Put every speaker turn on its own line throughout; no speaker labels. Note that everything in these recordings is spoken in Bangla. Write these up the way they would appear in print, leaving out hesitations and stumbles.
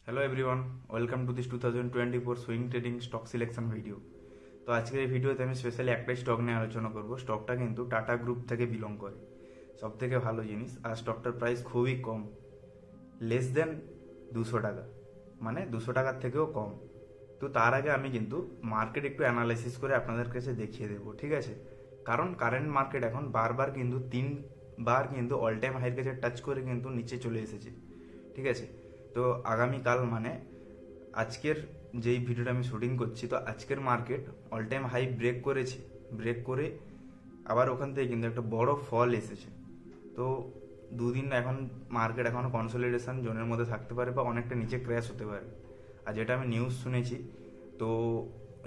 Hello everyone, welcome to this 2024 swing trading stock selection video. তো আজকের এই ভিডিওতে আমি স্পেশালি একটাই স্টক নিয়ে আলোচনা করব। স্টকটা কিন্তু টাটা গ্রুপ থেকে বিলং করে, সব থেকে ভালো জিনিস। আর স্টকটার প্রাইস খুবই কম, লেস দেন 200 টাকা, মানে 200 টাকার থেকেও কম। তো তার আগে আমি কিন্তু মার্কেট একটু অ্যানালাইসিস করে আপনাদের কাছে দেখিয়ে দেবো, ঠিক আছে? কারণ কারেন্ট মার্কেট এখন বারবার কিন্তু 3বার কিন্তু অল টাইম হাইয়ের কাছে টাচ করে কিন্তু নিচে চলে এসেছে, ঠিক আছে? তো আগামীকাল মানে আজকের যেই ভিডিওটা আমি শুটিং করছি, তো আজকের market all time high break করেছে। ব্রেক করে আবার ওখান থেকে কিন্তু একটা বড় ফল এসেছে। তো দুদিন এখন মার্কেট এখনও কনসোলিডেশন জোনের মধ্যে থাকতে পারে বা অনেকটা নিচে ক্র্যাশ হতে পারে। আর যেটা আমি নিউজ শুনেছি, তো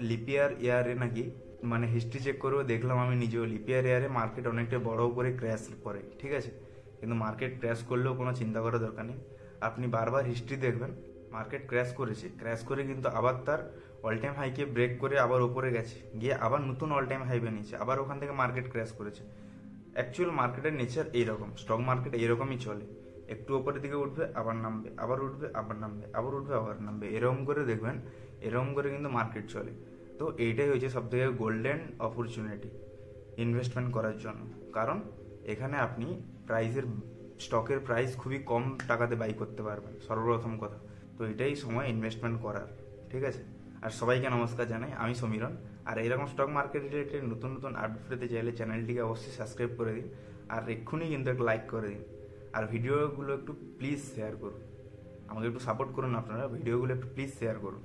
লিপিয়ার ইয়ারে নাকি, মানে হিস্ট্রি চেক করেও দেখলাম আমি নিজেও, লিপিয়ার ইয়ারে মার্কেট অনেকটা বড় করে ক্র্যাশ করে, ঠিক আছে? কিন্তু মার্কেট ক্র্যাশ করলেও কোনো চিন্তা করার দরকার নেই। আপনি বারবার হিস্ট্রি দেখবেন, মার্কেট ক্র্যাশ করেছে, ক্র্যাশ করে কিন্তু আবার তার অল টাইম হাইকে ব্রেক করে আবার ওপরে গেছে, গিয়ে আবার নতুন অল টাইম হাই বানিয়েছে, আবার ওখান থেকে মার্কেট ক্র্যাশ করেছে। অ্যাকচুয়াল মার্কেটের নেচার এইরকম, স্টক মার্কেট এইরকমই চলে। একটু ওপরের দিকে উঠবে, আবার নামবে, আবার উঠবে, আবার নামবে, আবার উঠবে, আবার নামবে, এরকম করে দেখবেন, এরকম করে কিন্তু মার্কেট চলে। তো এইটাই হয়েছে সব থেকে গোল্ডেন অপরচুনিটি ইনভেস্টমেন্ট করার জন্য। কারণ এখানে আপনি স্টকের প্রাইস খুবই কম টাকাতে বাই করতে পারবেন, সর্বপ্রথম কথা। তো এটাই সময় ইনভেস্টমেন্ট করার, ঠিক আছে? আর সবাইকে নমস্কার জানাই, আমি সমীরণ। আর এইরকম স্টক মার্কেট রিলেটেড নতুন নতুন আপডেট পেতে চাইলে চ্যানেলটিকে অবশ্যই সাবস্ক্রাইব করে দিন, আর এক্ষুনি কিন্তু একটা লাইক করে দিন। আর ভিডিওগুলো একটু প্লিজ শেয়ার করুন, আমাকে একটু সাপোর্ট করুন আপনারা, ভিডিওগুলো একটু প্লিজ শেয়ার করুন।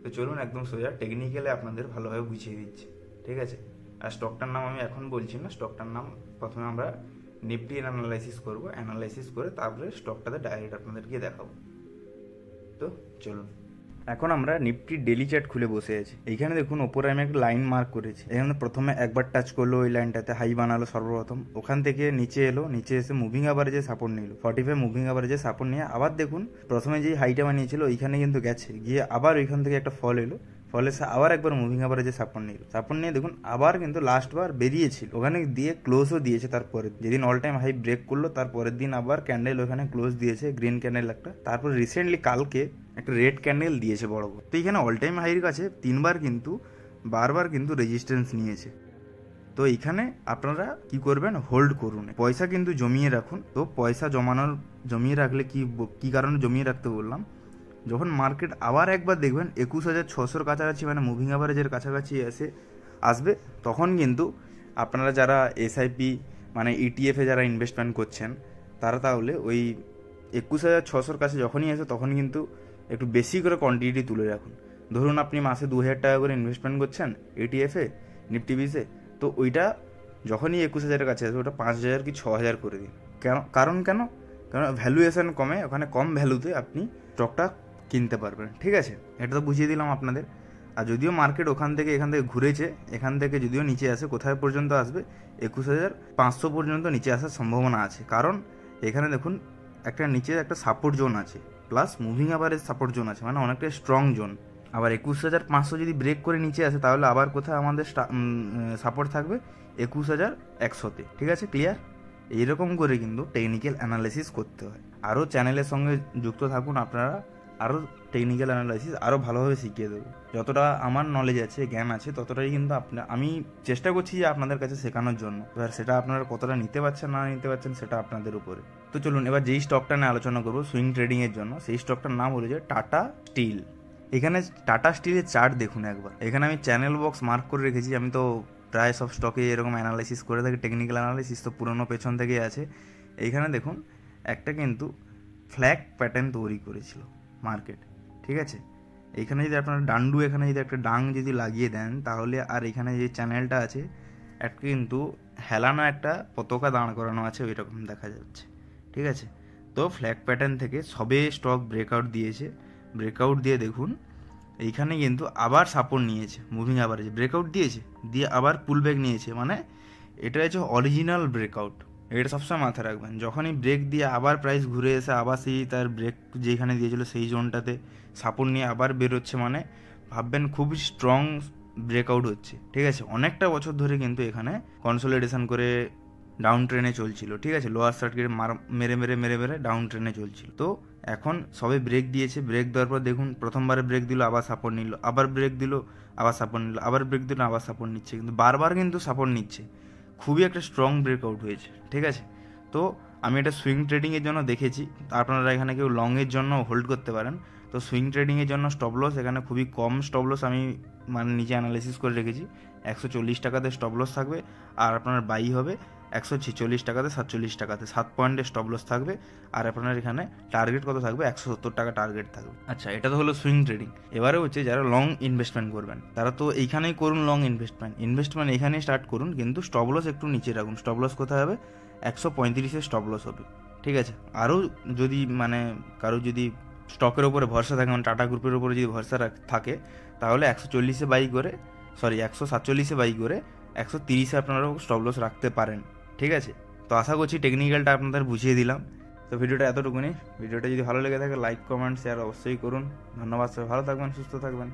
তো চলুন একদম সোজা টেকনিক্যালি আপনাদের ভালোভাবে বুঝিয়ে দিচ্ছি, ঠিক আছে? আর স্টকটার নাম আমি এখন বলছি না, স্টকটার নাম প্রথমে আমরা নিফটি অ্যানালাইসিস করবো, অ্যানালাইসিস করে তারপরে স্টকটাতে ডাইরেক্ট আপনাদেরকে দেখাবো। তো চলুন, এখন আমরা নিফটি ডেলি চার্ট খুলে বসে আছি। এইখানে দেখুন ওপরে আমি একটা লাইন মার্ক করেছি। এখানে প্রথমে একবার টাচ করলো, ওই লাইনটাতে হাই বানালো সর্বপ্রথম, ওখান থেকে নিচে এলো, নিচে এসে মুভিং অ্যাভারেজে সাপোর্ট নিল, 45 মুভিং অ্যাভারেজে সাপোর্ট নিয়ে আবার দেখুন প্রথমে যে হাইটা বানিয়েছিল ওইখানে কিন্তু গেছে, গিয়ে আবার ওইখান থেকে একটা ফল এলো, ফলে সে আবার একবার মুভিং অ্যাভারেজে সাপোর্ট নিল, সাপোর্ট নিয়ে দেখুন আবার কিন্তু লাস্ট বার বেরিয়েছিল, ওখানে দিয়ে ক্লোজও দিয়েছে। তারপরে যেদিন অল টাইম হাই ব্রেক করলো তারপরের দিন আবার ক্যান্ডেল ওখানে ক্লোজ দিয়েছে, গ্রিন ক্যান্ডেল একটা। তারপর রিসেন্টলি কালকে একটা রেড ক্যান্ডেল দিয়েছে বড় বড়। তো এখানে অল টাইম হাইয়ের কাছে তিনবার কিন্তু বারবার কিন্তু রেজিস্ট্যান্স নিয়েছে। তো এখানে আপনারা কি করবেন, হোল্ড করুন, পয়সা কিন্তু জমিয়ে রাখুন। তো পয়সা জমিয়ে রাখলে কি কারণে জমিয়ে রাখতে বললাম, যখন মার্কেট আবার একবার দেখবেন 21,600 কাছাকাছি, মানে মুভিং অ্যাভারেজের কাছাকাছি আসবে, তখন কিন্তু আপনারা যারা এসআইপি মানে ইটিএফে যারা ইনভেস্টমেন্ট করছেন, তারা তাহলে ওই 21,600 কাছে যখনই আসে তখন কিন্তু একটু বেশি করে কোয়ান্টিটি তুলে রাখুন। ধরুন আপনি মাসে 2,000 টাকা করে ইনভেস্টমেন্ট করছেন ইটিএফে, নিফটি বিসে, তো ওইটা যখনই 21,000 কাছে আসবে ওটা 5,000 কি 6,000 করে দিন। কারণ ভ্যালুয়েশন কমে, ওখানে কম ভ্যালুতে আপনি স্টকটা কিনতে পারবেন, ঠিক আছে? এটা তো বুঝিয়ে দিলাম আপনাদের। আর যদিও মার্কেট এখান থেকে ঘুরেছে, এখান থেকে যদিও নিচে আসে, কোথায় পর্যন্ত আসবে, 21,500 পর্যন্ত নিচে আসার সম্ভাবনা আছে। কারণ এখানে দেখুন একটা নিচে একটা সাপোর্ট জোন আছে, plus moving average support zone আছে, মানে অনেকটা স্ট্রং জোন। আবার 21,500 যদি ব্রেক করে নিচে আসে তাহলে আবার কোথায় আমাদের সাপোর্ট থাকবে, 21,100-তে, ঠিক আছে? ক্লিয়ার? এইরকম করে কিন্তু টেকনিক্যাল অ্যানালাইসিস করতে হয়। আরও চ্যানেলের সঙ্গে যুক্ত থাকুন আপনারা, আরও টেকনিক্যাল অ্যানালাইসিস আরও ভালোভাবে শিখিয়ে দেবো। যতটা আমার নলেজ আছে, জ্ঞান আছে, ততটাই কিন্তু আমি চেষ্টা করছি যে আপনাদের কাছে শেখানোর জন্য। এবার সেটা আপনারা কতটা নিতে পারছেন না নিতে পারছেন সেটা আপনাদের উপরে। তো চলুন এবার যেই স্টকটা নিয়ে আলোচনা করবো সুইং ট্রেডিংয়ের জন্য, সেই স্টকটার নাম হলো যে টাটা স্টিল। এখানে টাটা স্টিলের চার্ট দেখুন একবার। এখানে আমি চ্যানেল বক্স মার্ক করে রেখেছি। আমি তো প্রায় সব স্টকে এরকম অ্যানালাইসিস করে থাকি, টেকনিক্যাল অ্যানালাইসিস তো পুরনো পেছন থেকেই আছে। এইখানে দেখুন একটা কিন্তু ফ্ল্যাগ প্যাটার্ন তৈরি করেছিল মার্কেট, ঠিক আছে? এইখানে যদি আপনারা এখানে যদি একটা ডাং যদি লাগিয়ে দেন, তাহলে আর এখানে যে চ্যানেলটা আছে একটা কিন্তু হেলানো একটা পতাকা দাঁড় করানো আছে, ওই রকম দেখা যাচ্ছে, ঠিক আছে? তো ফ্ল্যাগ প্যাটার্ন থেকে সবে স্টক ব্রেকআউট দিয়েছে, ব্রেকআউট দিয়ে দেখুন এইখানে কিন্তু আবার সাপোর্ট নিয়েছে, মুভিং অ্যাভারেজে ব্রেকআউট দিয়েছে, দিয়ে আবার পুল ব্যাক নিয়েছে, মানে এটা হচ্ছে অরিজিনাল ব্রেকআউট। এটা সবসময় মাথায় রাখবেন, যখনই ব্রেক দিয়ে আবার প্রাইস ঘুরে এসে আবার সেই তার ব্রেক যেখানে দিয়েছিল সেই জোনটাতে সাপোর্ট নিয়ে আবার বেরোচ্ছে, মানে ভাববেন খুবই স্ট্রং ব্রেকআউট হচ্ছে, ঠিক আছে? অনেকটা বছর ধরে কিন্তু এখানে কনসোলিডেশন করে ডাউন ট্রেনে চলছিল, ঠিক আছে? লোয়ার সার্কিট মেরে মেরে ডাউন ট্রেনে চলছিল। তো এখন সবে ব্রেক দিয়েছে, ব্রেক দেওয়ার পর দেখুন প্রথমবারে ব্রেক দিল আবার সাপোর্ট নিল, আবার ব্রেক দিল আবার সাপোর্ট নিল, আবার ব্রেক দিল আবার সাপোর্ট নিচ্ছে, কিন্তু বারবার কিন্তু সাপোর্ট নিচ্ছে। খুবই একটা স্ট্রং ব্রেকআউট হয়েছে, ঠিক আছে। তো আমি এটা সুইং ট্রেডিংয়ের জন্য দেখেছি, আপনারা এখানে কেউ লংয়ের জন্য হোল্ড করতে পারেন। তো সুইং ট্রেডিংয়ের জন্য স্টপ লস এখানে খুবই কম স্টপ লস আমি মানে নিচে অ্যানালাইসিস করে রেখেছি। 140 টাকাতে স্টপ লস থাকবে, আর আপনার বাই হবে 146 টাকাতে, 47 টাকাতে 7 পয়েন্টের স্টপ লস থাকবে। আর আপনার এখানে টার্গেট কত থাকবে, 170 টাকা টার্গেট থাকবে। আচ্ছা, এটা তো হলো সুইং ট্রেডিং। এবারে হচ্ছে যারা লং ইনভেস্টমেন্ট করবেন তারা তো এইখানেই করুন লং ইনভেস্টমেন্ট এখানেই স্টার্ট করুন, কিন্তু স্টপ লস একটু নিচে রাখুন। স্টপ লস কোথায় হবে, 135-এর স্টপ লস হবে, ঠিক আছে। আরও যদি মানে কারো যদি স্টকের ওপরে ভরসা থাকে, মানে টাটা গ্রুপের ওপরে যদি ভরসা থাকে, তাহলে 140-এ বাই করে 147-এ বাই করে 130-এ আপনারা স্টপ লস রাখতে পারেন, ঠিক আছে। তো আশা করছি টেকনিক্যালটা আপনাদের বুঝিয়ে দিলাম। তো ভিডিওটা এতটুকুনি। ভিডিওটা যদি ভালো লেগে থাকে লাইক কমেন্ট শেয়ার অবশ্যই করুন। ধন্যবাদ, সবাই ভালো থাকবেন, সুস্থ থাকবেন।